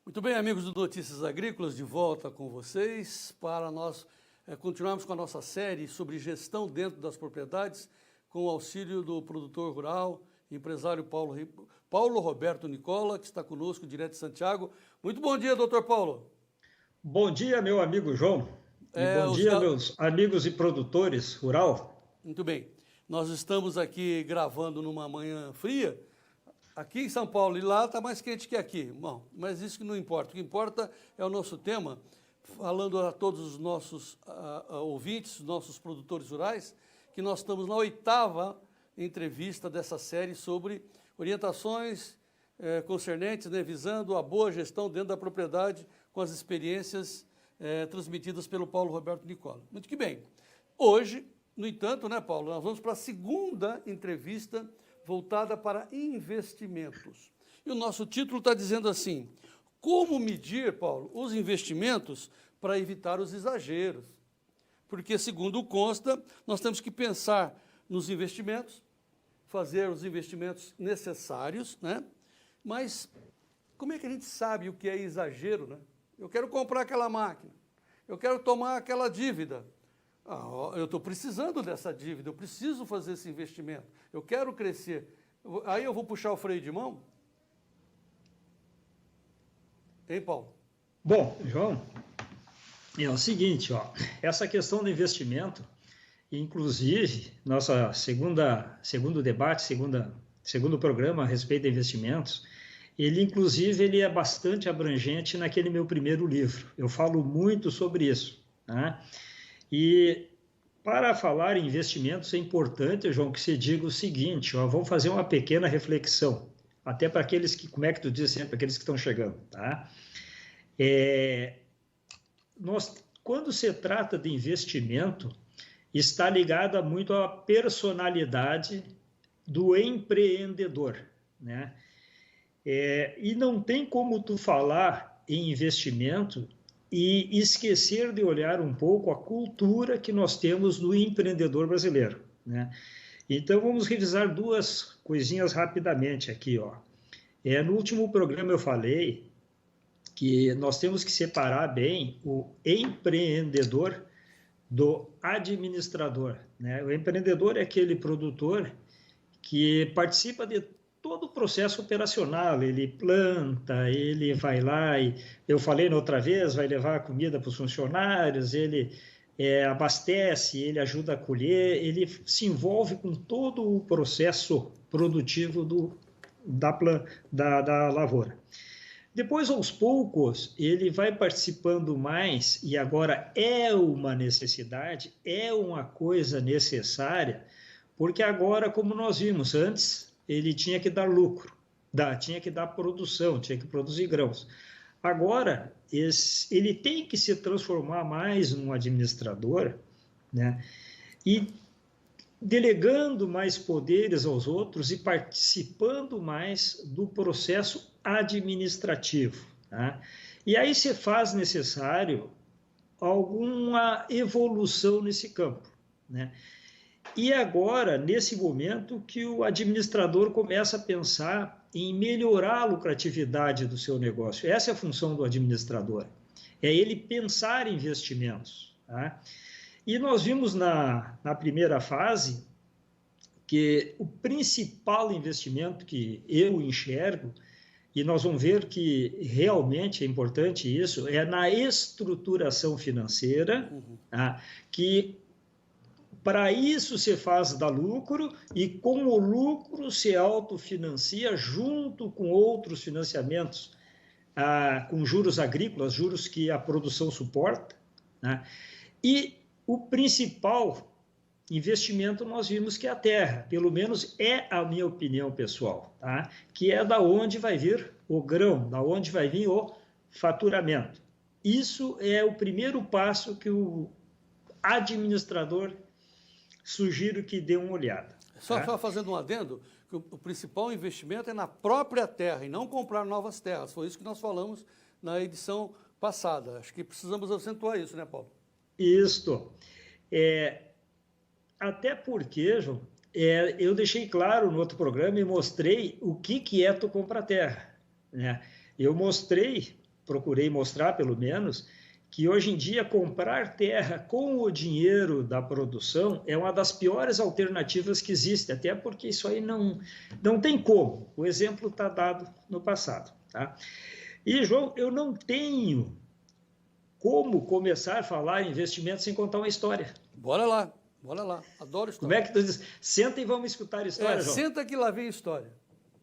Muito bem, amigos do Notícias Agrícolas, de volta com vocês para nós continuarmos com a nossa série sobre gestão dentro das propriedades, com o auxílio do produtor rural, empresário Paulo Roberto Nicola, que está conosco direto de Santiago. Muito bom dia, doutor Paulo. Bom dia, meu amigo João. E bom dia, meus amigos e produtores rural. Muito bem. Nós estamos aqui gravando numa manhã fria, aqui em São Paulo, e lá está mais quente que aqui. Bom, mas isso que não importa. O que importa é o nosso tema, falando a todos os nossos ouvintes, nossos produtores rurais, que nós estamos na 8ª entrevista dessa série sobre orientações concernentes, né, visando a boa gestão dentro da propriedade com as experiências transmitidas pelo Paulo Roberto Nicola. Muito que bem. Hoje, no entanto, né, Paulo, nós vamos para a segunda entrevista voltada para investimentos. E o nosso título está dizendo assim: como medir, Paulo, os investimentos para evitar os exageros? Porque, segundo consta, nós temos que pensar nos investimentos, fazer os investimentos necessários, né? Mas como é que a gente sabe o que é exagero, né? Eu quero comprar aquela máquina, eu quero tomar aquela dívida. Eu estou precisando dessa dívida, eu preciso fazer esse investimento, eu quero crescer. Aí eu vou puxar o freio de mão? Hein, Paulo? Bom, João, é o seguinte, ó, essa questão do investimento, inclusive, nossa segundo debate, segundo programa a respeito de investimentos, ele é bastante abrangente naquele meu primeiro livro. Eu falo muito sobre isso, né? E para falar em investimentos é importante, João, que você diga o seguinte, ó, vamos fazer uma pequena reflexão, até para aqueles que, como é que tu diz sempre, aqueles que estão chegando, tá? Quando se trata de investimento, está ligada muito à personalidade do empreendedor, né? E não tem como tu falar em investimento e esquecer de olhar um pouco a cultura que nós temos do empreendedor brasileiro, né? Então, vamos revisar duas coisinhas rapidamente aqui, ó. No último programa eu falei que nós temos que separar bem o empreendedor do administrador, né? O empreendedor é aquele produtor que participa de todo o processo operacional, ele planta, ele vai lá e, eu falei na outra vez, vai levar comida para os funcionários, ele abastece, ele ajuda a colher, ele se envolve com todo o processo produtivo da lavoura. Depois, aos poucos, ele vai participando mais, e agora é uma necessidade, é uma coisa necessária, porque agora, como nós vimos antes, ele tinha que dar lucro, tinha que dar produção, tinha que produzir grãos. Agora, ele tem que se transformar mais num administrador, né? E delegando mais poderes aos outros e participando mais do processo administrativo, tá? E aí se faz necessário alguma evolução nesse campo, né? E agora, nesse momento, que o administrador começa a pensar em melhorar a lucratividade do seu negócio. Essa é a função do administrador, é ele pensar em investimentos, tá? E nós vimos na primeira fase que o principal investimento que eu enxergo, e nós vamos ver que realmente é importante isso, é na estruturação financeira, tá? Que para isso se faz dar lucro e com o lucro se autofinancia junto com outros financiamentos, com juros agrícolas, juros que a produção suporta, né? E o principal investimento nós vimos que é a terra, pelo menos é a minha opinião pessoal, tá? Que é da onde vai vir o grão, da onde vai vir o faturamento. Isso é o primeiro passo que o administrador sugiro que dê uma olhada. Só fazendo um adendo, que o principal investimento é na própria terra e não comprar novas terras. Foi isso que nós falamos na edição passada. Acho que precisamos acentuar isso, né, Paulo? Isso. Até porque, João, eu deixei claro no outro programa e mostrei o que é tu comprar terra, né? Eu mostrei procurei mostrar pelo menos, que hoje em dia comprar terra com o dinheiro da produção é uma das piores alternativas que existe, até porque isso aí não tem como. O exemplo está dado no passado. Tá? E, João, eu não tenho como começar a falar em investimento sem contar uma história. Bora lá, adoro história. Como é que tu diz? Senta e vamos escutar a história, João. Senta que lá vem a história.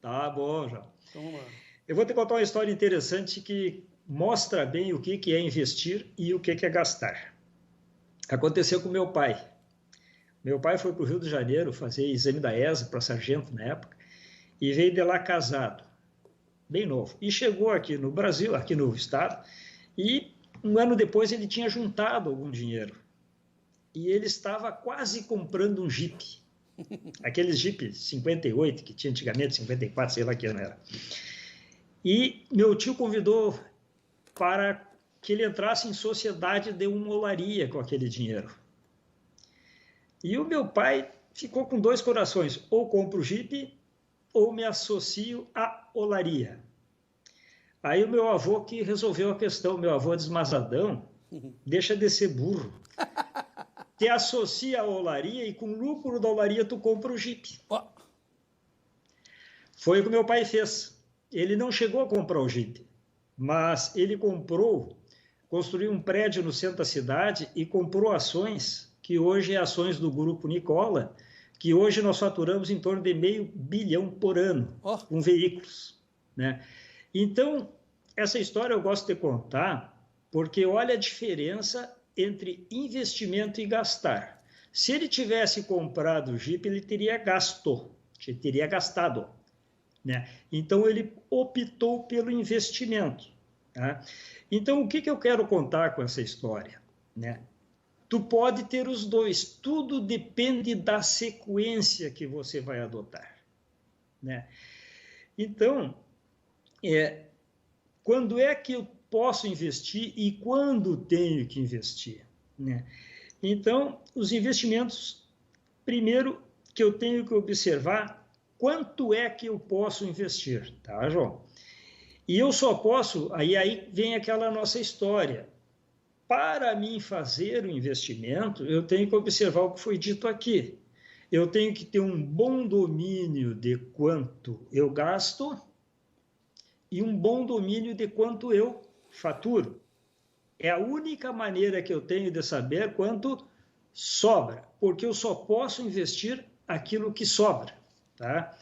Tá bom, João. Então vamos lá. Eu vou te contar uma história interessante que mostra bem o que é investir e o que é gastar. Aconteceu com meu pai. Meu pai foi para o Rio de Janeiro fazer exame da ESA para sargento na época e veio de lá casado, bem novo. E chegou aqui no Brasil, aqui no estado, e um ano depois ele tinha juntado algum dinheiro. E ele estava quase comprando um Jeep. Aqueles Jeep 58, que tinha antigamente, 54, sei lá que ano era. E meu tio convidou para que ele entrasse em sociedade de uma olaria com aquele dinheiro. E o meu pai ficou com dois corações, ou compro o Jeep, ou me associo à olaria. Aí o meu avô que resolveu a questão, meu avô desmasadão, deixa de ser burro. Te associa à olaria e com o lucro da olaria tu compra o Jeep. Foi o que meu pai fez. Ele não chegou a comprar o Jeep, mas ele construiu um prédio no centro da cidade e comprou ações, que hoje é ações do Grupo Nicola, que hoje nós faturamos em torno de R$500 milhão por ano, com veículos. Né? Então, essa história eu gosto de contar, porque olha a diferença entre investimento e gastar. Se ele tivesse comprado o Jeep, ele teria gastado. Né? Então, ele optou pelo investimento. Tá? Então, o que eu quero contar com essa história? Né? Tu pode ter os dois, tudo depende da sequência que você vai adotar. Né? Então, quando é que eu posso investir e quando tenho que investir? Né? Então, os investimentos, primeiro que eu tenho que observar, quanto é que eu posso investir, tá, João? E eu só posso, aí vem aquela nossa história. Para mim fazer o investimento, eu tenho que observar o que foi dito aqui. Eu tenho que ter um bom domínio de quanto eu gasto e um bom domínio de quanto eu faturo. É a única maneira que eu tenho de saber quanto sobra, porque eu só posso investir aquilo que sobra. Tá?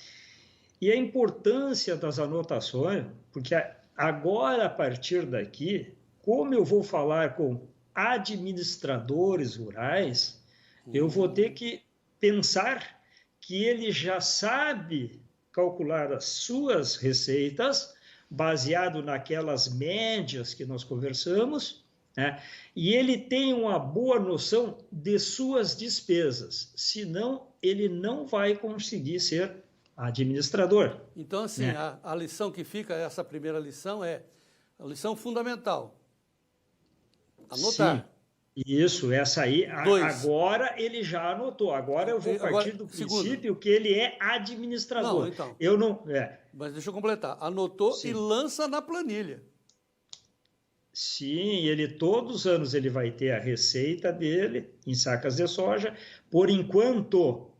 E a importância das anotações, porque agora, a partir daqui, como eu vou falar com administradores rurais, eu vou ter que pensar que ele já sabe calcular as suas receitas, baseado naquelas médias que nós conversamos, né? E ele tem uma boa noção de suas despesas, senão ele não vai conseguir ser administrador. Então, assim, né? a lição que fica, essa primeira lição é a lição fundamental. Anotar. Sim, isso, essa aí. Agora ele já anotou. Agora eu vou partir do princípio que ele é administrador. Não, então. Eu não. Mas deixa eu completar. Anotou. Sim. E lança na planilha. Sim, todos os anos ele vai ter a receita dele em sacas de soja. Por enquanto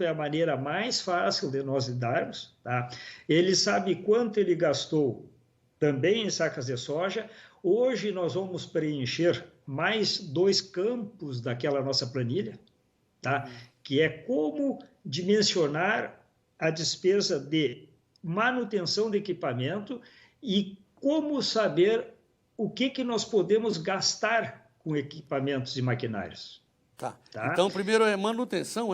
é a maneira mais fácil de nós lidarmos. Tá? Ele sabe quanto ele gastou também em sacas de soja. Hoje nós vamos preencher mais 2 campos daquela nossa planilha, tá? Que é como dimensionar a despesa de manutenção de equipamento e como saber o que nós podemos gastar com equipamentos e maquinários. Tá. Então, primeiro é manutenção,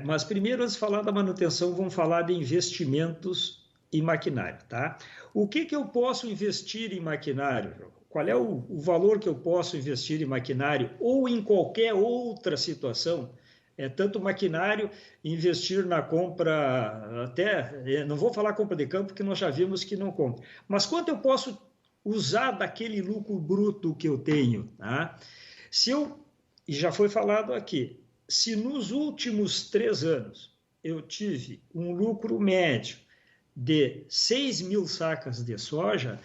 mas primeiro, antes de falar da manutenção, vamos falar de investimentos em maquinário, tá? O que eu posso investir em maquinário? Qual é o valor que eu posso investir em maquinário ou em qualquer outra situação? Tanto maquinário, investir na compra, não vou falar compra de campo, porque nós já vimos que não compra. Mas quanto eu posso usar daquele lucro bruto que eu tenho? Tá? E já foi falado aqui, se nos últimos 3 anos eu tive um lucro médio de 6.000 sacas de soja,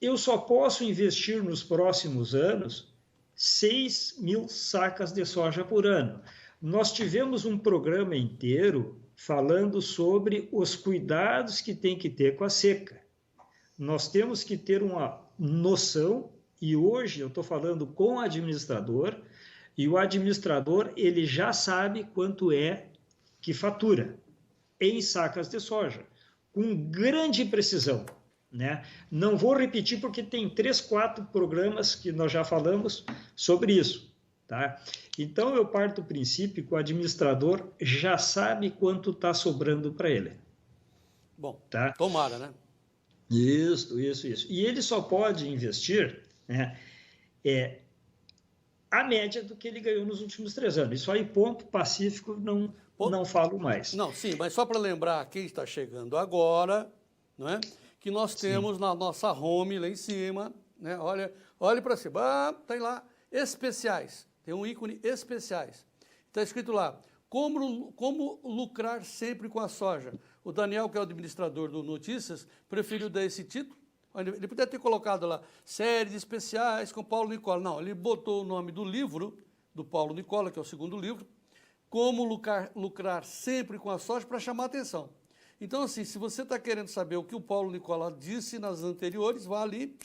eu só posso investir nos próximos anos 6.000 sacas de soja por ano. Nós tivemos um programa inteiro falando sobre os cuidados que tem que ter com a seca. Nós temos que ter uma noção, e hoje eu estou falando com o administrador, e o administrador ele já sabe quanto é que fatura em sacas de soja, com grande precisão. Né? Não vou repetir porque tem 3, 4 programas que nós já falamos sobre isso. Tá? Então, eu parto do princípio que o administrador já sabe quanto está sobrando para ele. Bom, tá? Tomara, né? Isso. E ele só pode investir, né, a média do que ele ganhou nos últimos 3 anos. Isso aí, ponto pacífico, não falo mais. Não, sim, mas só para lembrar quem está chegando agora, não é? Que nós temos na nossa home lá em cima, né? Olhe para cima, tem lá, especiais, tem um ícone especiais. Está escrito lá, como lucrar sempre com a soja. O Daniel, que é o administrador do Notícias, preferiu dar esse título. Ele podia ter colocado lá, série de especiais com Paulo Nicola. Não, ele botou o nome do livro, do Paulo Nicola, que é o segundo livro, Como lucrar sempre com a soja, para chamar a atenção. Então, assim, se você está querendo saber o que o Paulo Nicola disse nas anteriores, vá ali,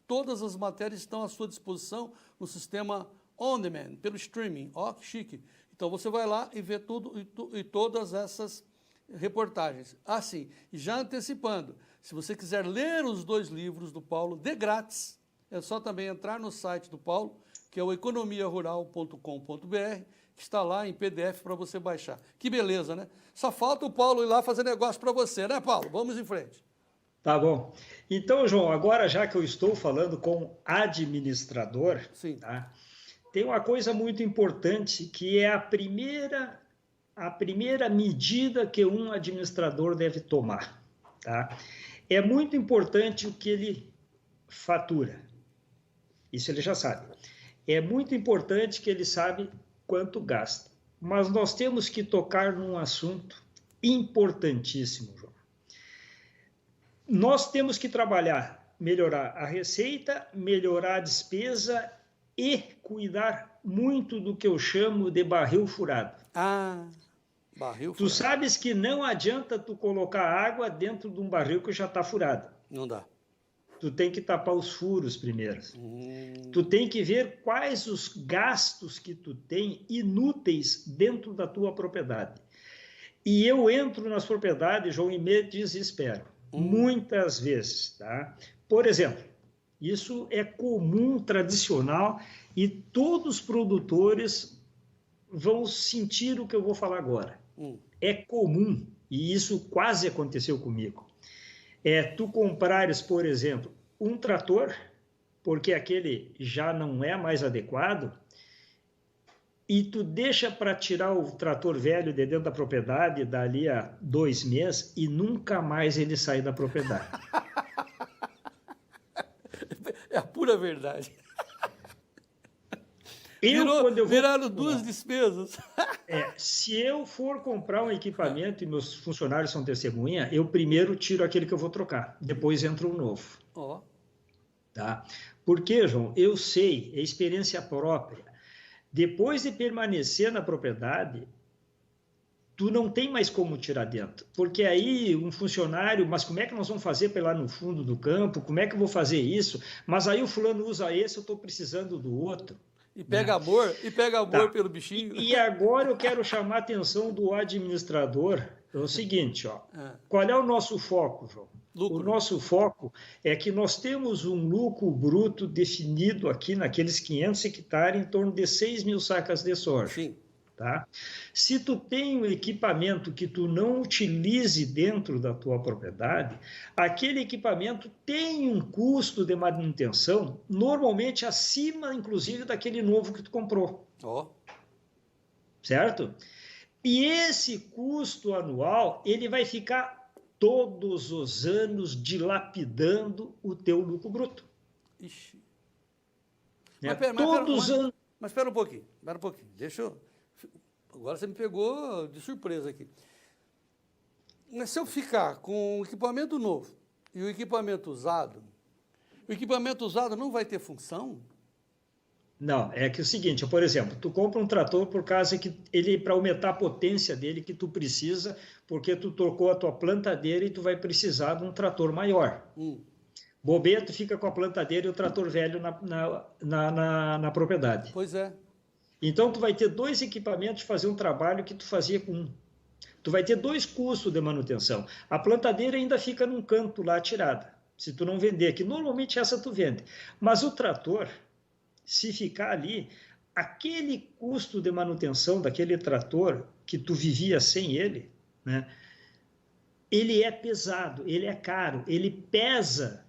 todas as matérias estão à sua disposição no sistema On Demand, pelo streaming. Ó, que chique. Então, você vai lá e vê tudo e todas essas reportagens. Assim, já antecipando, se você quiser ler os 2 livros do Paulo de grátis, é só também entrar no site do Paulo, que é o economiarural.com.br, que está lá em PDF para você baixar. Que beleza, né? Só falta o Paulo ir lá fazer negócio para você, né, Paulo? Vamos em frente. Tá bom. Então, João, agora já que eu estou falando com administrador, sim, tá? Tem uma coisa muito importante que é a primeira medida que um administrador deve tomar. Tá? É muito importante o que ele fatura. Isso ele já sabe. É muito importante que ele sabe quanto gasta. Mas nós temos que tocar num assunto importantíssimo, João. Nós temos que trabalhar, melhorar a receita, melhorar a despesa e cuidar muito do que eu chamo de barril furado. Barril furado. Tu sabes que não adianta tu colocar água dentro de um barril que já está furado. Não dá. Tu tem que tapar os furos primeiro. Tu tem que ver quais os gastos que tu tem inúteis dentro da tua propriedade. E eu entro nas propriedades, João, e me desespero. Muitas vezes, tá? Por exemplo, isso é comum, tradicional, e todos os produtores vão sentir o que eu vou falar agora. É comum, e isso quase aconteceu comigo. Tu comprares, por exemplo, um trator, porque aquele já não é mais adequado, e tu deixa para tirar o trator velho de dentro da propriedade dali a 2 meses e nunca mais ele sai da propriedade. É a pura verdade. Viraram 2 despesas. Se eu for comprar um equipamento e meus funcionários são testemunha, eu primeiro tiro aquele que eu vou trocar, depois entra um novo. Tá? Porque, João, eu sei, é experiência própria. Depois de permanecer na propriedade, tu não tem mais como tirar dentro. Porque aí um funcionário, mas como é que nós vamos fazer para ir lá no fundo do campo? Como é que eu vou fazer isso? Mas aí o fulano usa esse, eu estou precisando do outro. E pega amor tá. Pelo bichinho. E agora eu quero chamar a atenção do administrador. É o seguinte, ó. Qual é o nosso foco, João? Lucro. O nosso foco é que nós temos um lucro bruto definido aqui naqueles 500 hectares em torno de 6.000 sacas de soja. Sim. Tá? Se tu tem um equipamento que tu não utilize dentro da tua propriedade, aquele equipamento tem um custo de manutenção normalmente acima, inclusive, daquele novo que tu comprou. Certo? E esse custo anual, ele vai ficar todos os anos dilapidando o teu lucro bruto. Ixi. Mas espera um pouquinho. Deixa eu... Agora você me pegou de surpresa aqui. Mas se eu ficar com o equipamento novo e o equipamento usado, o equipamento usado não vai ter função? Não, é que é o seguinte, por exemplo, tu compra um trator por causa que ele, para aumentar a potência dele que tu precisa, porque tu trocou a tua plantadeira e tu vai precisar de um trator maior. Bobeia, tu fica com a plantadeira e o trator velho na propriedade. Pois é. Então, tu vai ter dois equipamentos de fazer um trabalho que tu fazia com um. Tu vai ter dois custos de manutenção. A plantadeira ainda fica num canto lá tirada, se tu não vender, que normalmente essa tu vende. Mas o trator, se ficar ali, aquele custo de manutenção daquele trator que tu vivia sem ele, né, ele é pesado, ele é caro, ele pesa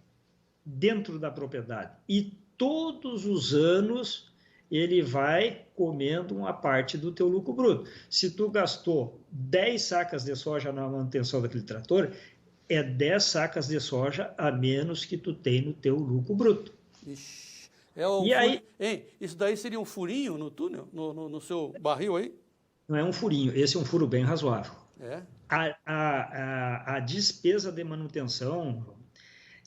dentro da propriedade. E todos os anos ele vai comendo uma parte do teu lucro bruto. Se tu gastou 10 sacas de soja na manutenção daquele trator, é 10 sacas de soja a menos que tu tem no teu lucro bruto. Ixi. E aí, isso daí seria um furinho no túnel, no seu barril aí? não é um furinho, esse é um furo bem razoável. É. A despesa de manutenção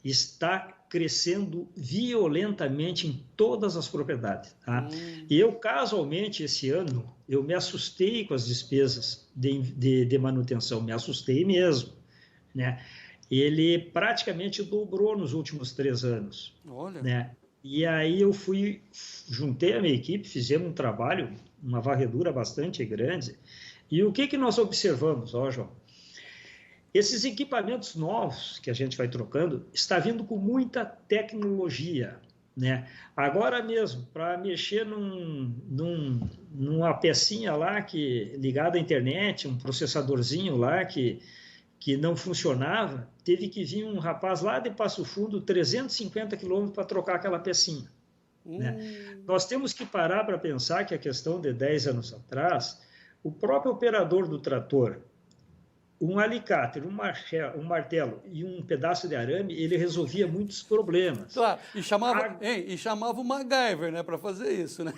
está crescendo violentamente em todas as propriedades. Tá? E eu, casualmente, esse ano, eu me assustei com as despesas de manutenção, me assustei mesmo. Né? Ele praticamente dobrou nos últimos 3 anos. Olha. Né? E aí eu juntei a minha equipe, fizemos um trabalho, uma varredura bastante grande. E o que nós observamos, João? Esses equipamentos novos que a gente vai trocando está vindo com muita tecnologia. Né? Agora mesmo, para mexer numa pecinha lá ligada à internet, um processadorzinho lá que não funcionava, teve que vir um rapaz lá de Passo Fundo, 350 quilômetros, para trocar aquela pecinha. Né? Nós temos que parar para pensar que a questão de 10 anos atrás, o próprio operador do trator, um alicate, um martelo e um pedaço de arame, ele resolvia muitos problemas. Claro, e chamava o MacGyver, né, para fazer isso, né?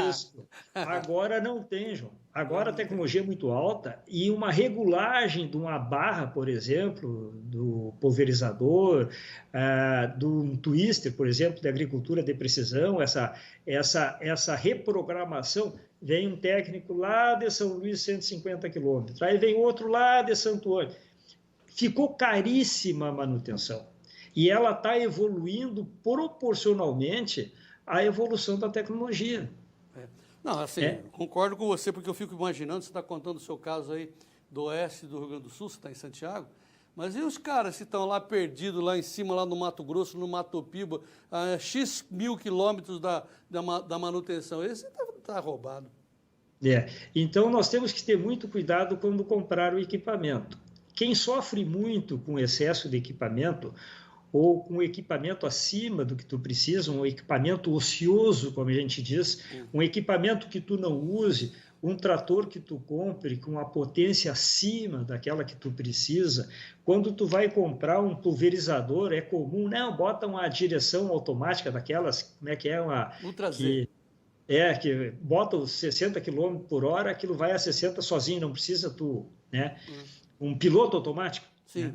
Isso. Agora não tem, João. Agora a tecnologia é muito alta e uma regulagem de uma barra, por exemplo, do pulverizador, de um twister, por exemplo, de agricultura de precisão, essa reprogramação. Vem um técnico lá de São Luís, 150 quilômetros. Aí vem outro lá de Santo Ângelo. Ficou caríssima a manutenção. E ela está evoluindo proporcionalmente à evolução da tecnologia. Não, assim, concordo com você, porque eu fico imaginando, você está contando o seu caso aí do oeste do Rio Grande do Sul, você está em Santiago, mas e os caras que estão lá perdidos, lá em cima, lá no Mato Grosso, no Mato Piba, a X mil quilômetros da manutenção? Esse está roubado. Então, nós temos que ter muito cuidado quando comprar o equipamento. Quem sofre muito com excesso de equipamento ou com equipamento acima do que tu precisa, um equipamento ocioso, como a gente diz, um equipamento que tu não use, um trator que tu compre com a potência acima daquela que tu precisa. Quando tu vai comprar um pulverizador, é comum, não, bota uma direção automática daquelas, como é que é? Ultra Z. Que bota os 60 km por hora, aquilo vai a 60 sozinho, não precisa tu, né? Um piloto automático. Sim. Né?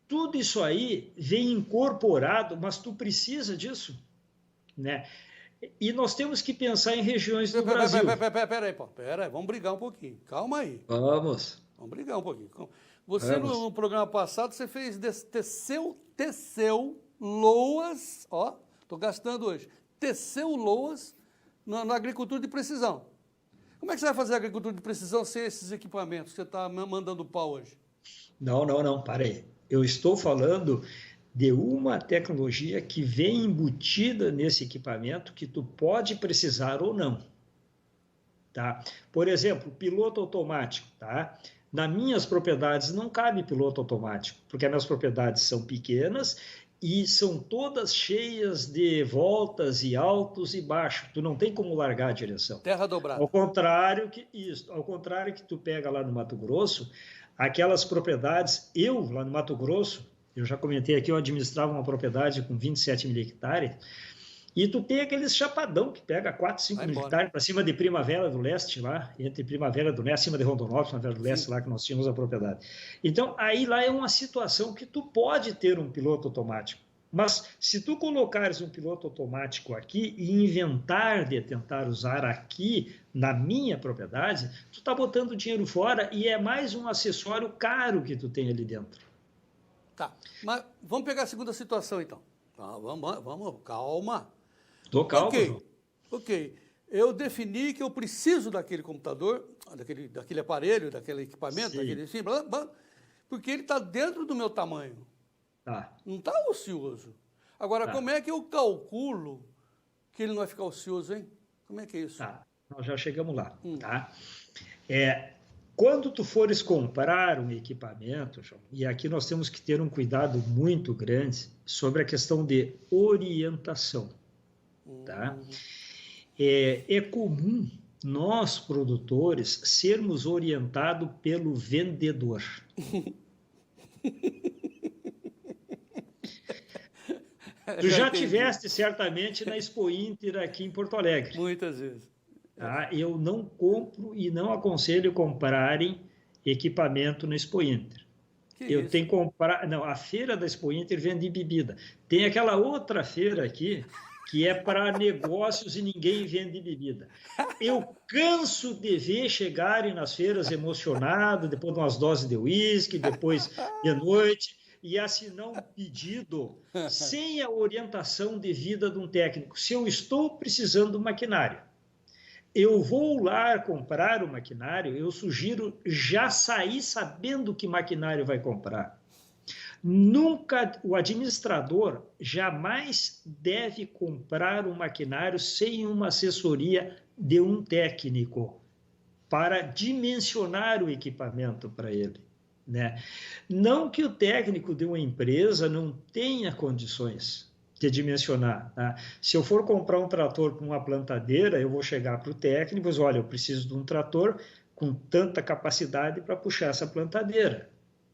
Tudo isso aí vem incorporado, mas tu precisa disso, né? E nós temos que pensar em regiões do Brasil. Peraí, vamos brigar um pouquinho. Calma aí. Vamos brigar um pouquinho. Você, no programa passado, você teceu loas, estou gastando hoje, teceu loas na agricultura de precisão. Como é que você vai fazer agricultura de precisão sem esses equipamentos que você está mandando pau hoje? Não, para aí. Eu estou falando de uma tecnologia que vem embutida nesse equipamento que tu pode precisar ou não. Tá? Por exemplo, piloto automático. Tá? Nas minhas propriedades não cabe piloto automático, porque as minhas propriedades são pequenas e são todas cheias de voltas e altos e baixos. Tu não tem como largar a direção. Terra dobrada. Ao contrário que tu pega lá no Mato Grosso, aquelas propriedades, eu lá no Mato Grosso, eu já comentei aqui, eu administrava uma propriedade com 27 mil hectares, e tu tem aqueles chapadão que pega 4, 5 mil hectares para cima de Primavera do Leste, lá, entre Primavera do Leste, acima de Rondonópolis, Primavera do Leste, lá que nós tínhamos a propriedade. Então, aí lá é uma situação que tu pode ter um piloto automático, Mas se tu colocares um piloto automático aqui e inventar de tentar usar aqui na minha propriedade, tu está botando dinheiro fora e é mais um acessório caro que tu tem ali dentro. Tá, mas vamos pegar a segunda situação, então. Tá, vamos, calma. Tô calmo, Ok, João. ok. Eu defini que eu preciso daquele computador, daquele aparelho, daquele equipamento, Sim. daquele assim, blá, blá, porque ele está dentro do meu tamanho. Tá. Não está ocioso. Agora, Tá. como é que eu calculo que ele não vai ficar ocioso, hein? Como é que é isso? Tá. Nós já chegamos lá, tá? Quando tu fores comprar um equipamento, João, e aqui nós temos que ter um cuidado muito grande sobre a questão de orientação, tá? É comum nós, produtores, sermos orientados pelo vendedor. Tu já tiveste certamente na Expo Inter aqui em Porto Alegre. Muitas vezes. Tá? Eu não compro e não aconselho comprarem equipamento na Expo Inter. Eu isso? tenho que comprar. Não, a feira da Expo Inter vende bebida. Tem aquela outra feira aqui que é para negócios e ninguém vende bebida. Eu canso de ver chegarem nas feiras emocionados, depois de umas doses de uísque, depois de noite, e assinar um pedido sem a orientação devida de um técnico. Se eu estou precisando do maquinário, eu vou lá comprar o maquinário, eu sugiro já sair sabendo que maquinário vai comprar. Nunca, o administrador jamais deve comprar um maquinário sem uma assessoria de um técnico para dimensionar o equipamento para ele, né? Não que o técnico de uma empresa não tenha condições de dimensionar, tá? Se eu for comprar um trator com uma plantadeira, eu vou chegar para o técnico e dizer, olha, eu preciso de um trator com tanta capacidade para puxar essa plantadeira,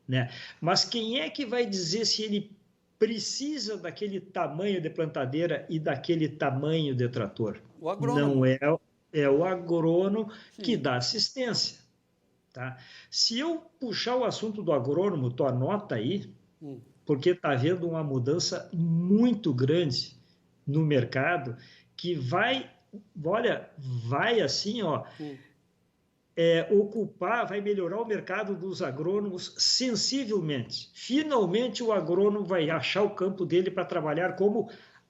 né? Mas quem é que vai dizer se ele precisa daquele tamanho de plantadeira e daquele tamanho de trator? O agrônomo. Não é o agrônomo que dá assistência, tá? Se eu puxar o assunto do agrônomo, tu anota aí, porque está havendo uma mudança muito grande no mercado que vai assim, ó, vai melhorar o mercado dos agrônomos sensivelmente. Finalmente o agrônomo vai achar o campo dele para trabalhar como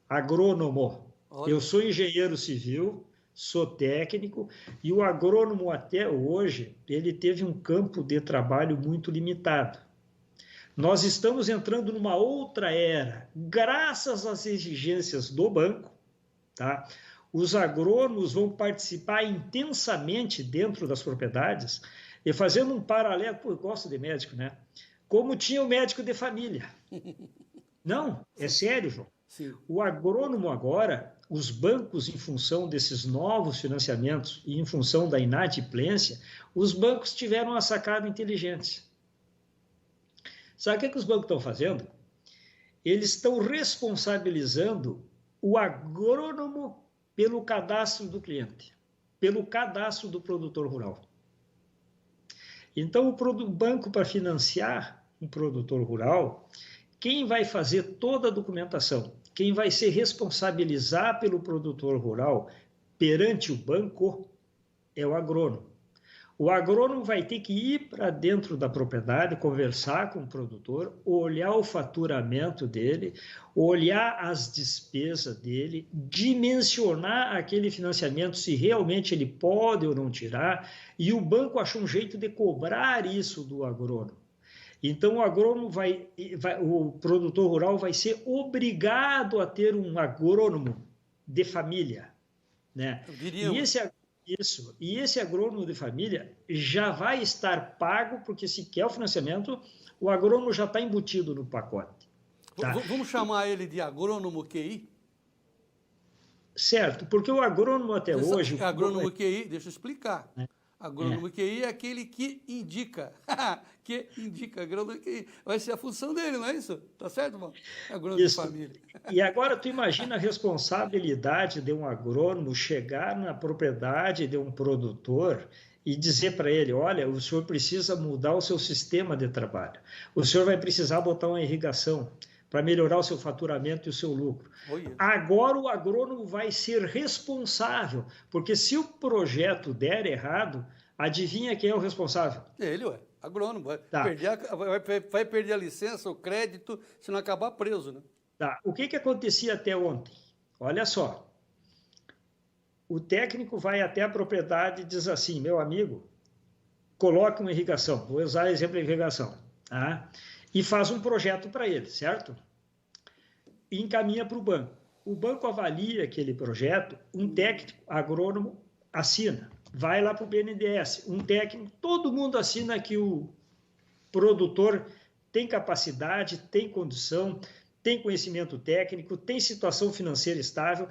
agrônomo. Olha. Eu sou engenheiro civil, sou técnico, e o agrônomo até hoje, ele teve um campo de trabalho muito limitado. Nós estamos entrando numa outra era, graças às exigências do banco, tá? Os agrônomos vão participar intensamente dentro das propriedades e fazendo um paralelo, eu gosto de médico, né? Como tinha o médico de família. Não, é sério, João. Sim. O agrônomo agora, os bancos, em função desses novos financiamentos e em função da inadimplência, os bancos tiveram uma sacada inteligente. Sabe o que os bancos estão fazendo? Eles estão responsabilizando o agrônomo pelo cadastro do cliente, pelo cadastro do produtor rural. Então, o banco, para financiar um produtor rural, quem vai fazer toda a documentação, quem vai se responsabilizar pelo produtor rural perante o banco é o agrônomo. O agrônomo vai ter que ir para dentro da propriedade, conversar com o produtor, olhar o faturamento dele, olhar as despesas dele, dimensionar aquele financiamento, se realmente ele pode ou não tirar, e o banco acha um jeito de cobrar isso do agrônomo. Então, o agrônomo o produtor rural vai ser obrigado a ter um agrônomo de família, né? E esse agrônomo de família já vai estar pago, porque se quer o financiamento, o agrônomo já está embutido no pacote. Tá? Vamos chamar ele de agrônomo QI? Certo, porque o agrônomo até hoje... Agrônomo QI, deixa eu explicar. Agrônomo QI é aquele que indica. Agrônomo QI. Vai ser a função dele, não é isso? Tá certo, irmão? Agrônomo de família. E agora tu imagina a responsabilidade de um agrônomo chegar na propriedade de um produtor e dizer para ele, olha, o senhor precisa mudar o seu sistema de trabalho. O senhor vai precisar botar uma irrigação para melhorar o seu faturamento e o seu lucro. Agora o agrônomo vai ser responsável, porque se o projeto der errado, adivinha quem é o responsável? Ele, ué, agrônomo. Vai perder a licença, o crédito, se não acabar preso, né? Tá. O que acontecia até ontem? Olha só. O técnico vai até a propriedade e diz assim, meu amigo, coloque uma irrigação, vou usar o exemplo de irrigação, tá? E faz um projeto para ele, certo? E encaminha para o banco. O banco avalia aquele projeto, um técnico agrônomo assina, vai lá para o BNDES, um técnico, todo mundo assina que o produtor tem capacidade, tem condição, tem conhecimento técnico, tem situação financeira estável,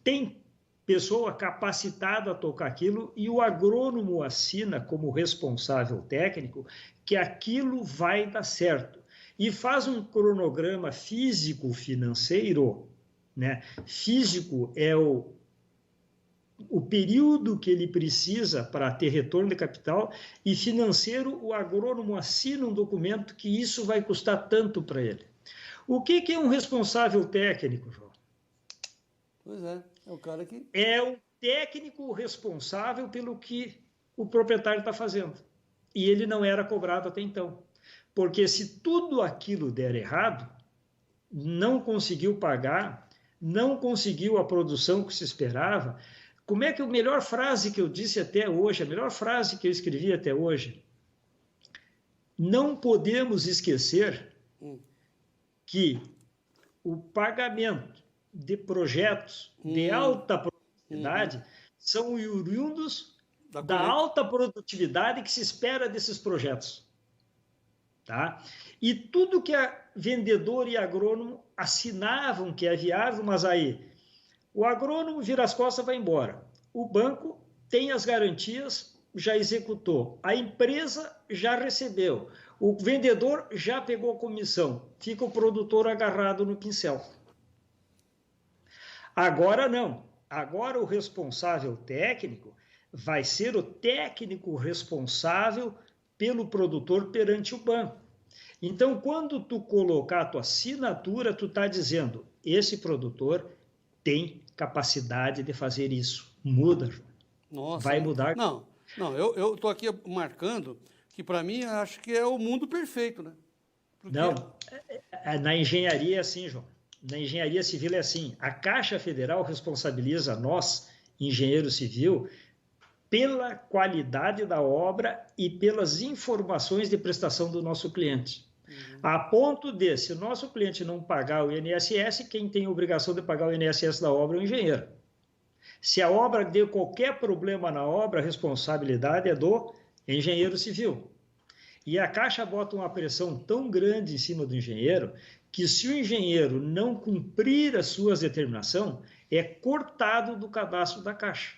tem pessoa capacitada a tocar aquilo e o agrônomo assina como responsável técnico que aquilo vai dar certo. E faz um cronograma físico-financeiro, né? Físico é o período que ele precisa para ter retorno de capital e financeiro, o agrônomo assina um documento que isso vai custar tanto para ele. O que é um responsável técnico, João? Pois é o cara que... É o técnico responsável pelo que o proprietário está fazendo. E ele não era cobrado até então. Porque se tudo aquilo der errado, não conseguiu pagar, não conseguiu a produção que se esperava, como é que a melhor frase que eu disse até hoje, a melhor frase que eu escrevi até hoje, não podemos esquecer que o pagamento de projetos de alta produtividade são oriundos da alta produtividade que se espera desses projetos. Tá? E tudo que a vendedor e agrônomo assinavam que é viável, mas aí o agrônomo vira as costas e vai embora. O banco tem as garantias, já executou. A empresa já recebeu. O vendedor já pegou a comissão. Fica o produtor agarrado no pincel. Agora não. Agora o responsável técnico vai ser o técnico responsável pelo produtor perante o banco. Então, quando tu colocar a tua assinatura, tu está dizendo, esse produtor tem capacidade de fazer isso. Muda, João. Nossa, vai mudar. Não, eu estou aqui marcando que, para mim, acho que é o mundo perfeito, né? Porque... Não, na engenharia é assim, João. Na engenharia civil é assim. A Caixa Federal responsabiliza nós, engenheiro civil, pela qualidade da obra e pelas informações de prestação do nosso cliente. A ponto de, se o nosso cliente não pagar o INSS, quem tem a obrigação de pagar o INSS da obra é o engenheiro. Se a obra deu qualquer problema na obra, a responsabilidade é do engenheiro civil. E a Caixa bota uma pressão tão grande em cima do engenheiro que se o engenheiro não cumprir as suas determinações, é cortado do cadastro da Caixa.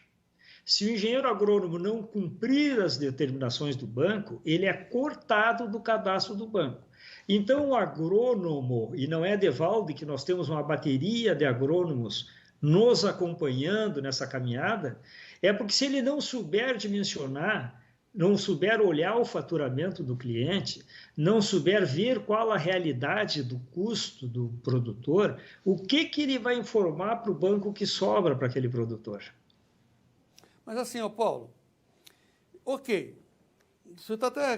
Se o engenheiro agrônomo não cumprir as determinações do banco, ele é cortado do cadastro do banco. Então, o agrônomo, e não é de Valde que nós temos uma bateria de agrônomos nos acompanhando nessa caminhada, é porque se ele não souber dimensionar, não souber olhar o faturamento do cliente, não souber ver qual a realidade do custo do produtor, o que ele vai informar para o banco que sobra para aquele produtor? Mas assim, Paulo, ok, você está até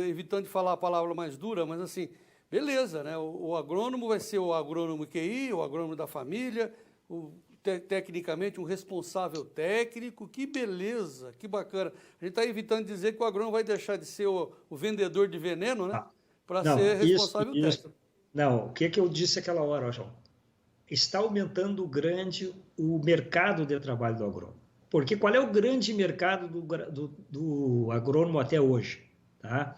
evitando de falar a palavra mais dura, mas assim, beleza, né? O agrônomo vai ser o agrônomo QI, o agrônomo da família, tecnicamente um responsável técnico, que beleza, que bacana. A gente está evitando de dizer que o agrônomo vai deixar de ser o vendedor de veneno, né? Para ser responsável técnico. Não, o que eu disse aquela hora, João? Está aumentando o mercado de trabalho do agrônomo. Porque qual é o grande mercado do agrônomo até hoje? Tá?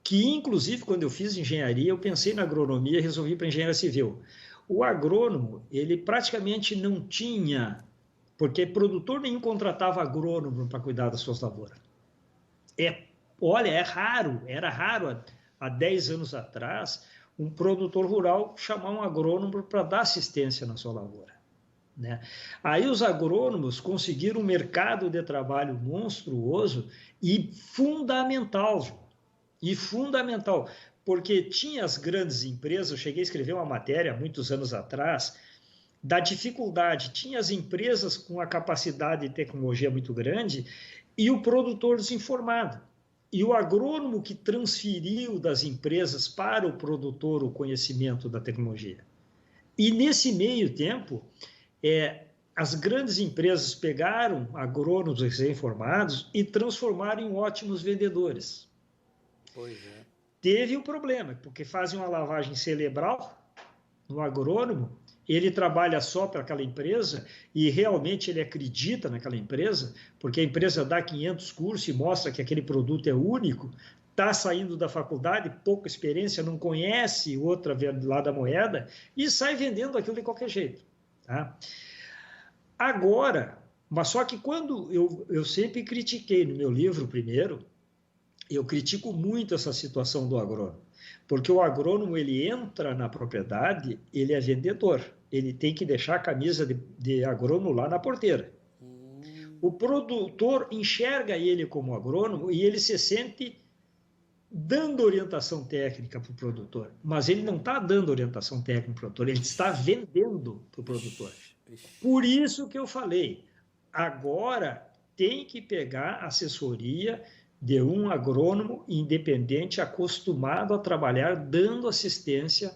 Que, inclusive, quando eu fiz engenharia, eu pensei na agronomia e resolvi para engenharia civil. O agrônomo, ele praticamente não tinha, porque produtor nenhum contratava agrônomo para cuidar das suas lavouras. Olha, era raro há 10 anos atrás um produtor rural chamar um agrônomo para dar assistência na sua lavoura. Né? Aí os agrônomos conseguiram um mercado de trabalho monstruoso e fundamental, porque tinha as grandes empresas, eu cheguei a escrever uma matéria muitos anos atrás, da dificuldade, tinha as empresas com a capacidade de tecnologia muito grande e o produtor desinformado. E o agrônomo que transferiu das empresas para o produtor o conhecimento da tecnologia. E nesse meio tempo, as grandes empresas pegaram agrônomos recém-formados e transformaram em ótimos vendedores. Pois é. Teve um problema, porque fazem uma lavagem cerebral no agrônomo, ele trabalha só para aquela empresa e realmente ele acredita naquela empresa, porque a empresa dá 500 cursos e mostra que aquele produto é único, está saindo da faculdade, pouca experiência, não conhece outra lá da moeda e sai vendendo aquilo de qualquer jeito. Tá? Agora, mas só que quando eu sempre critiquei no meu livro primeiro, eu critico muito essa situação do agrônomo, porque o agrônomo ele entra na propriedade, ele é vendedor, ele tem que deixar a camisa de agrônomo lá na porteira. O produtor enxerga ele como agrônomo e ele se sente dando orientação técnica para o produtor, mas ele não está dando orientação técnica para o produtor, ele está vendendo para o produtor. Por isso que eu falei, agora tem que pegar assessoria de um agrônomo independente acostumado a trabalhar dando assistência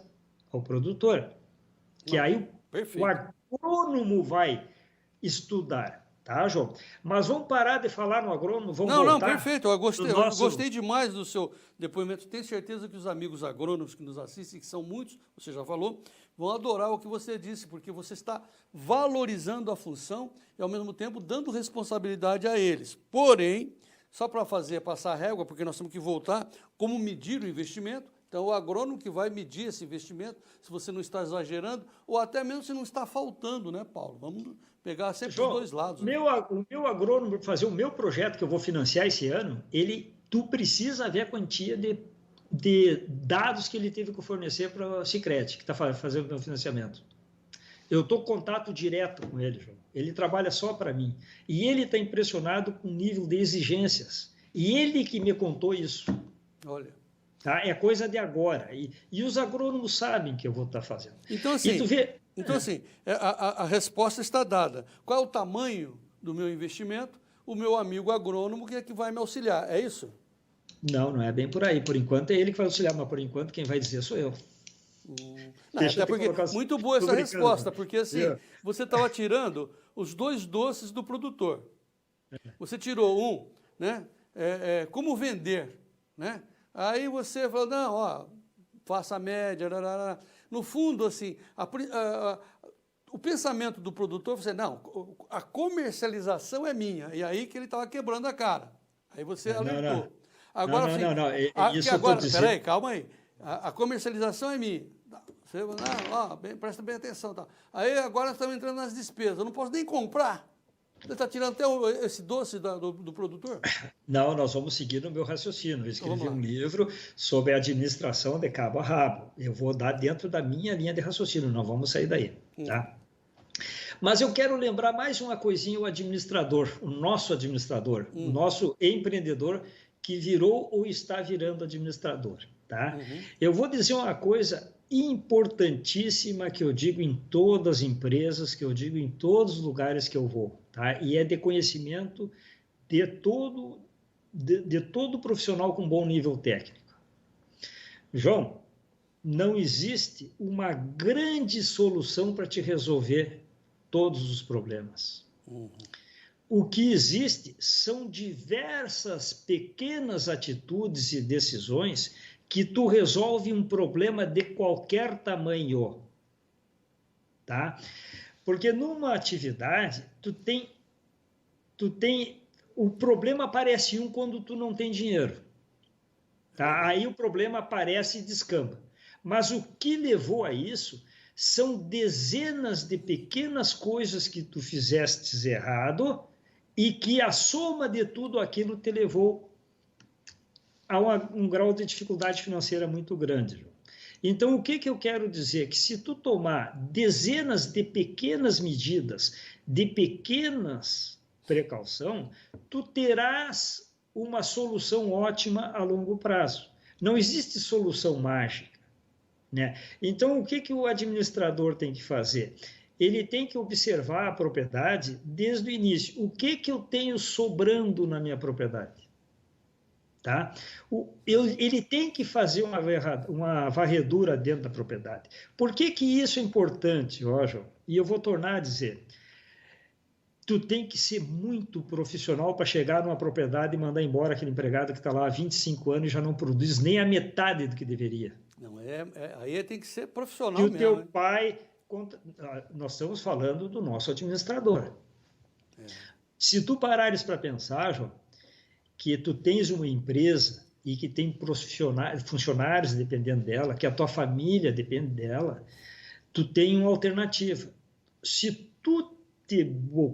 ao produtor. Que aí o agrônomo vai estudar, tá, João? Mas vamos parar de falar no agrônomo, vamos voltar? Não, perfeito. Eu gostei demais do seu depoimento. Tenho certeza que os amigos agrônomos que nos assistem, que são muitos, você já falou, vão adorar o que você disse, porque você está valorizando a função e, ao mesmo tempo, dando responsabilidade a eles. Porém, só para passar a régua, porque nós temos que voltar, como medir o investimento. Então, o agrônomo que vai medir esse investimento, se você não está exagerando, ou até mesmo se não está faltando, né, Paulo? Vamos pegar sempre os dois lados. O meu agrônomo, para fazer o meu projeto que eu vou financiar esse ano, tu precisa ver a quantia de dados que ele teve que fornecer para a Sicredi, que está fazendo o meu financiamento. Eu estou em contato direto com ele, João. Ele trabalha só para mim. E ele está impressionado com o nível de exigências. E ele que me contou isso. Olha. Tá? É coisa de agora. E os agrônomos sabem que eu vou estar fazendo. Então, assim, a resposta está dada. Qual é o tamanho do meu investimento? O meu amigo agrônomo que é que vai me auxiliar. É isso? Não é bem por aí. Por enquanto é ele que vai auxiliar, mas por enquanto quem vai dizer sou eu. Não, até porque muito boa essa resposta, porque assim, você estava tirando os dois doces do produtor. Você tirou um, né? Como vender, né? Aí você falou, não, ó, faça a média, no fundo, assim, o pensamento do produtor, você, não, a comercialização é minha, e aí que ele estava quebrando a cara. Aí você alertou. Não. Agora, Isso peraí, calma aí. A comercialização é minha. Você, presta bem atenção. Tá. Aí agora estamos entrando nas despesas. Eu não posso nem comprar. Você está tirando até esse doce do produtor? Não, nós vamos seguir no meu raciocínio. Eu escrevi um livro sobre administração de cabo a rabo. Eu vou dar dentro da minha linha de raciocínio, não vamos sair daí. Tá? Mas eu quero lembrar mais uma coisinha, o administrador, o nosso empreendedor que virou ou está virando administrador. Tá? Eu vou dizer uma coisa importantíssima que eu digo em todas as empresas, que eu digo em todos os lugares que eu vou, tá? E é de conhecimento de todo profissional com bom nível técnico. João, não existe uma grande solução para te resolver todos os problemas. O que existe são diversas pequenas atitudes e decisões que tu resolve um problema de qualquer tamanho, tá? Porque numa atividade, o problema aparece quando tu não tem dinheiro, tá? Aí o problema aparece e descamba. Mas o que levou a isso são dezenas de pequenas coisas que tu fizeste errado e que a soma de tudo aquilo te levou a um grau de dificuldade financeira muito grande. Então, o que eu quero dizer? Que se tu tomar dezenas de pequenas medidas, de pequenas precaução, tu terás uma solução ótima a longo prazo. Não existe solução mágica, né? Então, o que o administrador tem que fazer? Ele tem que observar a propriedade desde o início. O que eu tenho sobrando na minha propriedade? Tá? Ele tem que fazer uma varredura dentro da propriedade. Por que isso é importante, João? E eu vou tornar a dizer, tu tem que ser muito profissional para chegar numa propriedade e mandar embora aquele empregado que está lá há 25 anos e já não produz nem a metade do que deveria. Não, aí tem que ser profissional Que o mesmo. teu pai... Nós estamos falando do nosso administrador. Se tu parares para pensar, João, que tu tens uma empresa e que tem funcionários dependendo dela, que a tua família depende dela, tu tem uma alternativa. Se tu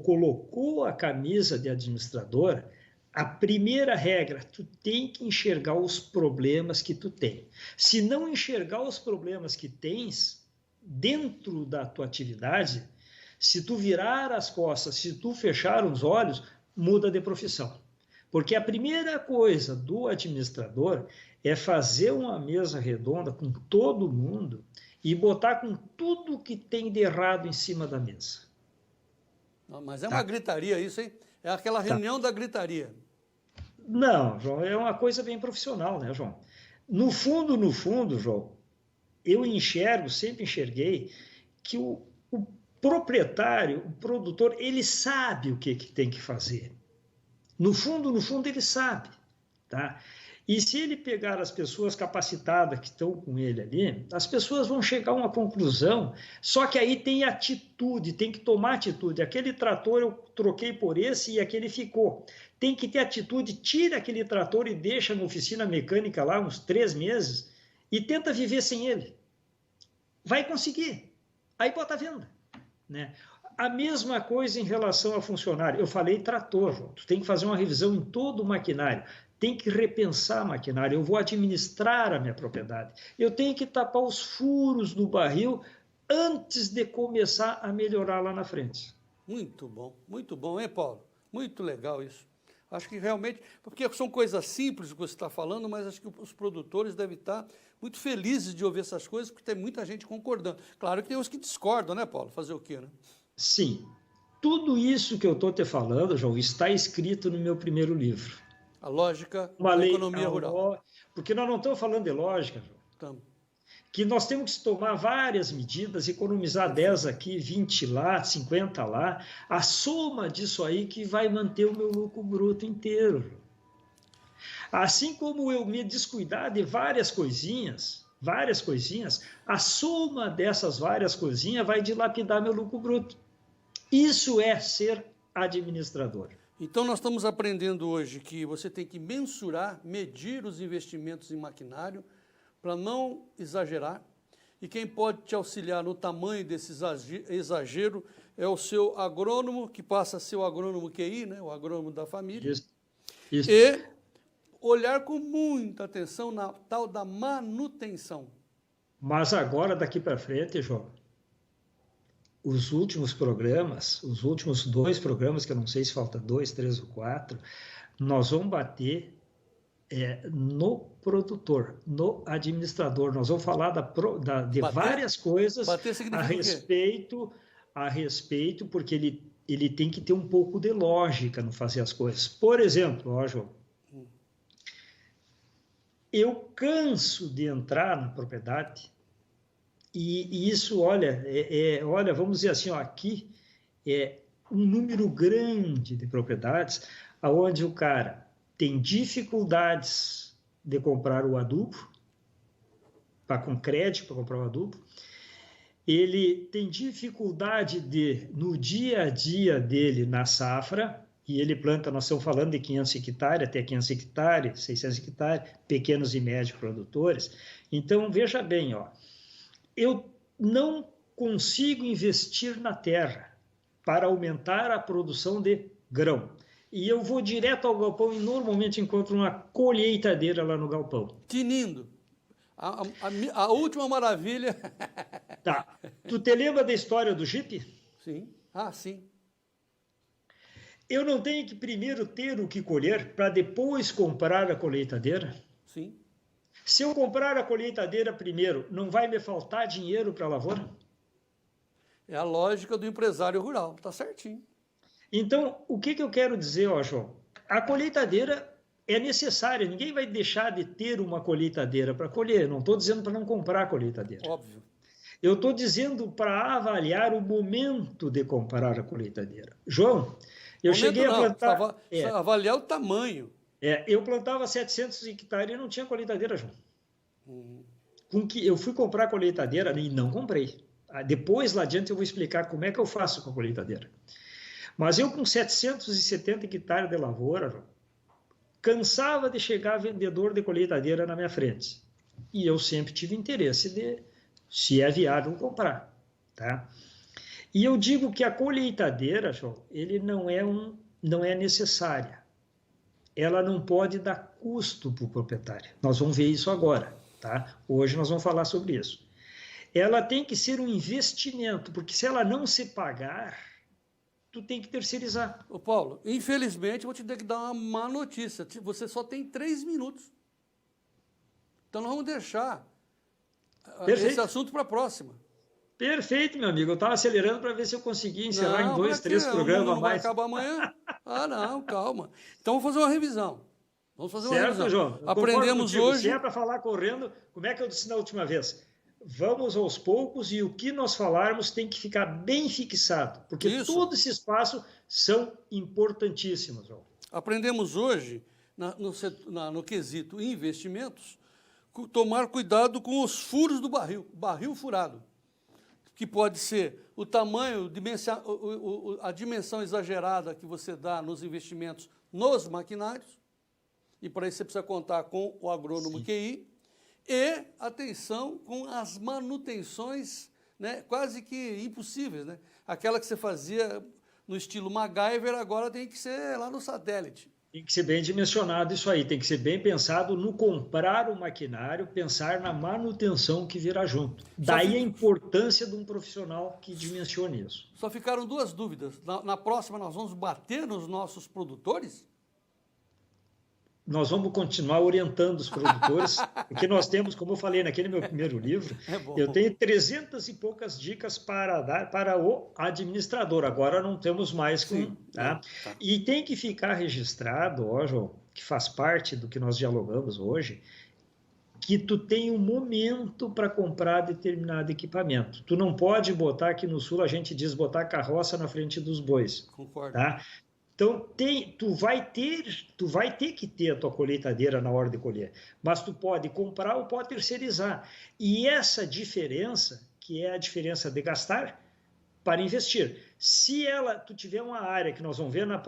colocou a camisa de administrador, a primeira regra, tu tem que enxergar os problemas que tu tem. Se não enxergar os problemas que tens dentro da tua atividade, se tu virar as costas, se tu fechar os olhos, muda de profissão. Porque a primeira coisa do administrador é fazer uma mesa redonda com todo mundo e botar com tudo que tem de errado em cima da mesa. Mas é uma gritaria isso, hein? É aquela reunião da gritaria. Não, João, é uma coisa bem profissional, né, João? No fundo, João, eu sempre enxerguei que o proprietário, o produtor, ele sabe o que tem que fazer. No fundo, ele sabe, tá? E se ele pegar as pessoas capacitadas que estão com ele ali, as pessoas vão chegar a uma conclusão, só que aí tem atitude, tem que tomar atitude. Aquele trator eu troquei por esse e aquele ficou. Tem que ter atitude, tira aquele trator e deixa na oficina mecânica lá uns 3 meses e tenta viver sem ele. Vai conseguir. Aí bota a venda, né? A mesma coisa em relação a funcionário. Eu falei trator, João. Tu tem que fazer uma revisão em todo o maquinário. Tem que repensar maquinário. Eu vou administrar a minha propriedade. Eu tenho que tapar os furos do barril antes de começar a melhorar lá na frente. Muito bom, hein, Paulo? Muito legal isso. Acho que realmente, porque são coisas simples que você está falando, mas acho que os produtores devem estar muito felizes de ouvir essas coisas, porque tem muita gente concordando. Claro que tem os que discordam, né, Paulo? Fazer o quê, né? Sim. Tudo isso que eu estou te falando, João, está escrito no meu primeiro livro. A lógica da economia rural. Porque nós não estamos falando de lógica, João. Estamos. Que nós temos que tomar várias medidas, economizar 10 aqui, 20 lá, 50 lá. A soma disso aí que vai manter o meu lucro bruto inteiro. Assim como eu me descuidar de várias coisinhas, a soma dessas várias coisinhas vai dilapidar meu lucro bruto. Isso é ser administrador. Então, nós estamos aprendendo hoje que você tem que mensurar, medir os investimentos em maquinário para não exagerar. E quem pode te auxiliar no tamanho desse exagero é o seu agrônomo, que passa a ser o agrônomo QI, né? O agrônomo da família. Isso. E olhar com muita atenção na tal da manutenção. Mas agora, daqui para frente, João, os últimos 2 programas, que eu não sei se falta 2, 3 ou 4, nós vamos bater no produtor, no administrador. Nós vamos falar de várias coisas a respeito, porque ele tem que ter um pouco de lógica no fazer as coisas. Por exemplo, João, eu canso de entrar na propriedade e isso, olha, vamos dizer assim, aqui é um número grande de propriedades onde o cara tem dificuldades de comprar o adubo, com crédito para comprar o adubo, ele tem dificuldade no dia a dia dele na safra, e ele planta, nós estamos falando de 500 hectares, até 500 hectares, 600 hectares, pequenos e médios produtores. Então, veja bem, eu não consigo investir na terra para aumentar a produção de grão. E eu vou direto ao galpão e normalmente encontro uma colheitadeira lá no galpão. Tinindo. A última maravilha. Tá. Tu te lembra da história do Jeep? Sim. Sim. Eu não tenho que primeiro ter o que colher para depois comprar a colheitadeira? Sim. Se eu comprar a colheitadeira primeiro, não vai me faltar dinheiro para a lavoura? É a lógica do empresário rural, tá certinho. Então, o que eu quero dizer, ó, João? A colheitadeira é necessária, ninguém vai deixar de ter uma colheitadeira para colher. Não estou dizendo para não comprar a colheitadeira. Óbvio. Eu estou dizendo para avaliar o momento de comprar a colheitadeira. João, eu cheguei a plantar... avaliar o tamanho. Eu plantava 700 hectares e não tinha colheitadeira, João. Com que eu fui comprar a colheitadeira e não comprei. Depois, lá adiante, eu vou explicar como é que eu faço com a colheitadeira. Mas eu, com 770 hectares de lavoura, João, cansava de chegar vendedor de colheitadeira na minha frente. E eu sempre tive interesse de, se é viável, comprar. Tá? E eu digo que a colheitadeira, João, ele não é necessária. Ela não pode dar custo para o proprietário. Nós vamos ver isso agora. Tá? Hoje nós vamos falar sobre isso. Ela tem que ser um investimento, porque se ela não se pagar, tu tem que terceirizar. Ô Paulo, infelizmente eu vou te ter que dar uma má notícia. Você só tem 3 minutos. Então nós vamos deixar esse assunto para a próxima. Perfeito, meu amigo. Eu estava acelerando para ver se eu conseguia encerrar em 2, 3 programas a mais. Não vai acabar amanhã? Não, calma. Então vamos fazer uma revisão. Certo, João. Aprendemos hoje... Se é para falar correndo, como é que eu disse na última vez? Vamos aos poucos e o que nós falarmos tem que ficar bem fixado, porque todo esse espaço são importantíssimos, João. Aprendemos hoje, no quesito investimentos, tomar cuidado com os furos do barril furado, que pode ser o tamanho, a dimensão exagerada que você dá nos investimentos nos maquinários, e para isso você precisa contar com o agrônomo QI, e, atenção, com as manutenções, né, quase que impossíveis. Né? Aquela que você fazia no estilo MacGyver, agora tem que ser lá no satélite. Tem que ser bem dimensionado isso aí, tem que ser bem pensado no comprar o maquinário, pensar na manutenção que virá junto. Daí a importância de um profissional que dimensione isso. Só ficaram 2 dúvidas. Na próxima nós vamos bater nos nossos produtores? Nós vamos continuar orientando os produtores, porque nós temos, como eu falei naquele meu primeiro livro, eu tenho 300 e poucas dicas para dar para o administrador. Agora não temos mais com... Tá? E tem que ficar registrado, ó, João, que faz parte do que nós dialogamos hoje, que tu tem um momento para comprar determinado equipamento. Tu não pode botar, aqui no Sul a gente diz botar carroça na frente dos bois. Concordo. Tá? Então, tu vai ter que ter a tua colheitadeira na hora de colher, mas tu pode comprar ou pode terceirizar. E essa diferença, que é a diferença de gastar para investir. Se tu tiver uma área, que nós vamos ver na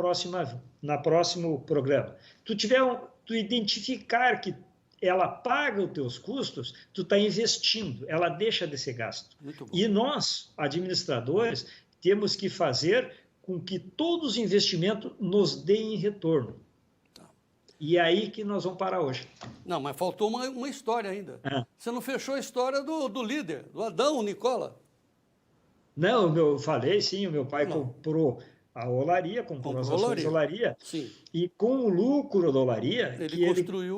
próximo programa, tu identificar que ela paga os teus custos, tu está investindo, ela deixa de ser gasto. E nós, administradores, temos que fazer com que todos os investimentos nos deem retorno. E é aí que nós vamos parar hoje. Não, mas faltou uma história ainda. Você não fechou a história do líder, do Adão, Nicola? Não, eu falei, sim, o meu pai comprou a olaria, comprou as ações da olaria, e com o lucro da olaria, ele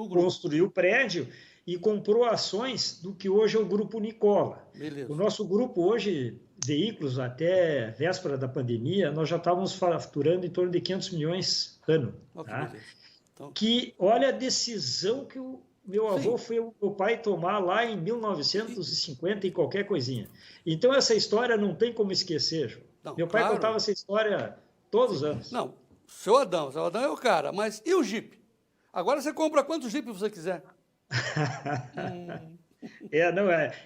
construiu o prédio e comprou ações do que hoje é o Grupo Nicola. Beleza. O nosso grupo hoje, veículos, até véspera da pandemia, nós já estávamos faturando em torno de 500 milhões ano. Tá? Então... olha a decisão que o meu avô foi o meu pai tomar lá em 1950 e qualquer coisinha. Então, essa história não tem como esquecer, João. Não, meu pai contava essa história todos os anos. Não, seu Adão é o cara, mas e o Jeep? Agora você compra quantos Jeep você quiser.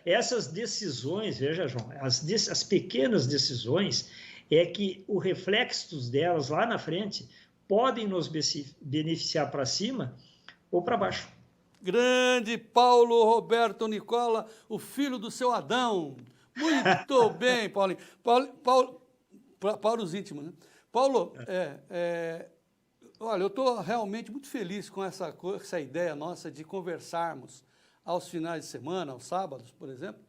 Essas decisões, veja, João, as pequenas decisões é que o reflexo delas lá na frente podem nos beneficiar para cima ou para baixo. Grande Paulo Roberto Nicola, o filho do seu Adão. Muito bem, Paulinho. Paulo, para os íntimos, né? Paulo, olha, eu estou realmente muito feliz com essa ideia nossa de conversarmos aos finais de semana, aos sábados, por exemplo,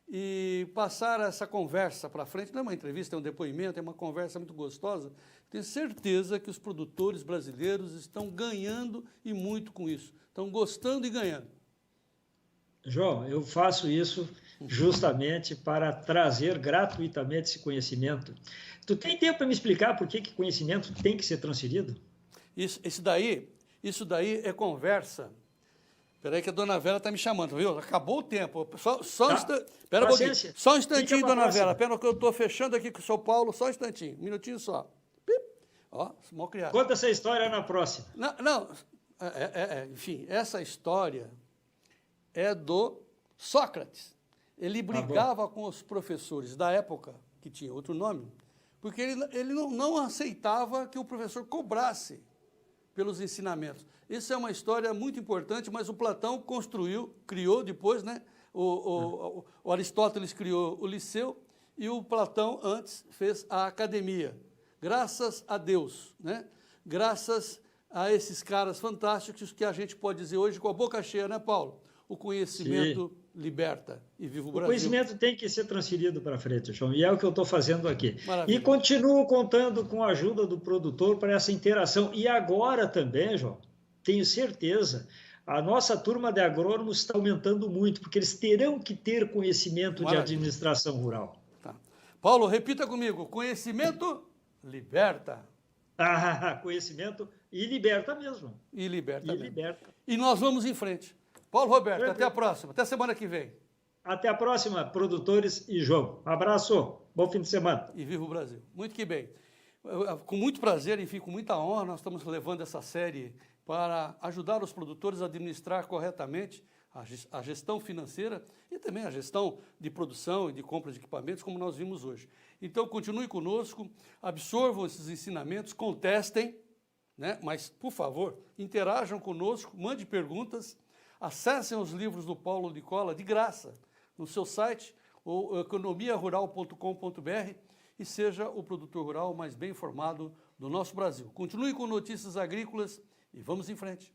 e passar essa conversa para frente. Não é uma entrevista, é um depoimento, é uma conversa muito gostosa. Tenho certeza que os produtores brasileiros estão ganhando e muito com isso. Estão gostando e ganhando. João, eu faço isso justamente para trazer gratuitamente esse conhecimento. Tu tem tempo para me explicar por que conhecimento tem que ser transferido? Isso daí é conversa. Espera aí que a dona Vera está me chamando, viu? Acabou o tempo. Espera um pouquinho. Só um instantinho, dona Vera. Espera que eu estou fechando aqui com o São Paulo. Só um instantinho. Um minutinho só. Pip. Ó, mal criado. Conta essa história na próxima. Não. Enfim, essa história é do Sócrates. Ele brigava com os professores da época, que tinha outro nome, porque ele não aceitava que o professor cobrasse pelos ensinamentos. Isso é uma história muito importante, mas o Platão criou depois, né? O Aristóteles criou o Liceu e o Platão antes fez a academia. Graças a Deus, né? Graças a esses caras fantásticos que a gente pode dizer hoje com a boca cheia, né, Paulo? O conhecimento liberta e viva o Brasil. O conhecimento tem que ser transferido para frente, João, e é o que eu estou fazendo aqui. Maravilha. E continuo contando com a ajuda do produtor para essa interação. E agora também, João, tenho certeza, a nossa turma de agrônomos está aumentando muito, porque eles terão que ter conhecimento de administração rural. Tá. Paulo, repita comigo, conhecimento liberta. Conhecimento e liberta mesmo. E liberta. E liberta. E nós vamos em frente. Paulo Roberto, até a próxima. Até semana que vem. Até a próxima, produtores e João. Abraço, bom fim de semana. E viva o Brasil. Muito que bem. Com muito prazer, enfim, com muita honra, nós estamos levando essa série para ajudar os produtores a administrar corretamente a gestão financeira e também a gestão de produção e de compra de equipamentos, como nós vimos hoje. Então, continue conosco, absorvam esses ensinamentos, contestem, né? Mas, por favor, interajam conosco, mande perguntas, acessem os livros do Paulo Nicola de graça no seu site, ou economiarural.com.br, e seja o produtor rural mais bem informado do nosso Brasil. Continue com Notícias Agrícolas e vamos em frente.